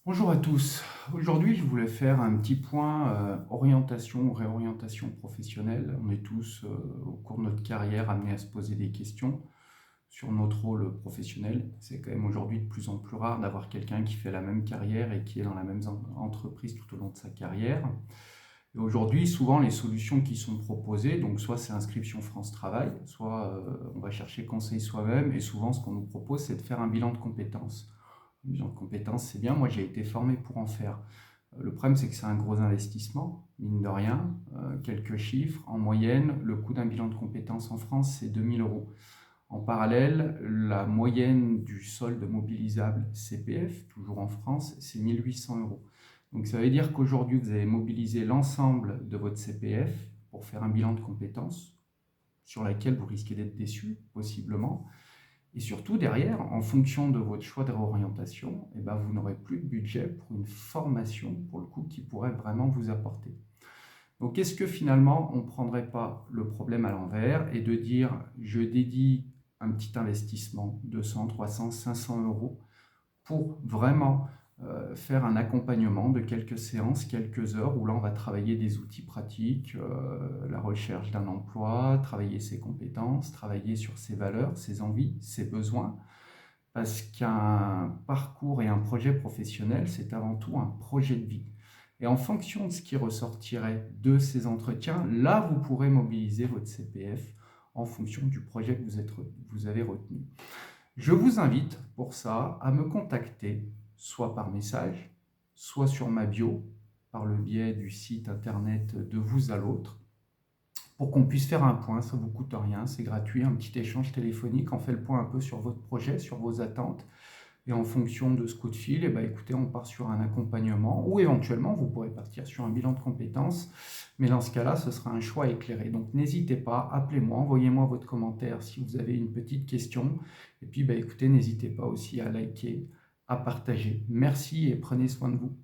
Bonjour à tous. Aujourd'hui, je voulais faire un petit point orientation, réorientation professionnelle. On est tous, au cours de notre carrière, amenés à se poser des questions sur notre rôle professionnel. C'est quand même aujourd'hui de plus en plus rare d'avoir quelqu'un qui fait la même carrière et qui est dans la même entreprise tout au long de sa carrière. Et aujourd'hui, souvent, les solutions qui sont proposées, donc soit c'est inscription France Travail, soit on va chercher conseil soi-même, et souvent ce qu'on nous propose, c'est de faire un bilan de compétences. Un bilan de compétences, c'est bien, moi j'ai été formé pour en faire. Le problème, c'est que c'est un gros investissement, mine de rien. Quelques chiffres, en moyenne, le coût d'un bilan de compétences en France, c'est 2 000 euros. En parallèle, la moyenne du solde mobilisable CPF, toujours en France, c'est 1 800 euros. Donc ça veut dire qu'aujourd'hui, vous avez mobilisé l'ensemble de votre CPF pour faire un bilan de compétences sur laquelle vous risquez d'être déçu, possiblement. Et surtout, derrière, en fonction de votre choix de réorientation, eh ben, vous n'aurez plus de budget pour une formation, pour le coup, qui pourrait vraiment vous apporter. Donc, est-ce que finalement, on ne prendrait pas le problème à l'envers et de dire, je dédie un petit investissement, 200, 300, 500 euros, pour vraiment faire un accompagnement de quelques séances, quelques heures, où là on va travailler des outils pratiques, la recherche d'un emploi, travailler ses compétences, travailler sur ses valeurs, ses envies, ses besoins, parce qu'un parcours et un projet professionnel, c'est avant tout un projet de vie. Et en fonction de ce qui ressortirait de ces entretiens, là, vous pourrez mobiliser votre CPF en fonction du projet que vous avez retenu. Je vous invite pour ça à me contacter, soit par message, soit sur ma bio, par le biais du site internet de Vous à l'autre, pour qu'on puisse faire un point. Ça ne vous coûte rien, c'est gratuit, un petit échange téléphonique. On fait le point un peu sur votre projet, sur vos attentes. Et en fonction de ce coup de fil, eh ben, écoutez, on part sur un accompagnement ou éventuellement, vous pourrez partir sur un bilan de compétences. Mais dans ce cas-là, ce sera un choix éclairé. Donc n'hésitez pas, appelez-moi, envoyez-moi votre commentaire si vous avez une petite question. Et puis, bah, écoutez, n'hésitez pas aussi à liker, à partager. Merci et prenez soin de vous.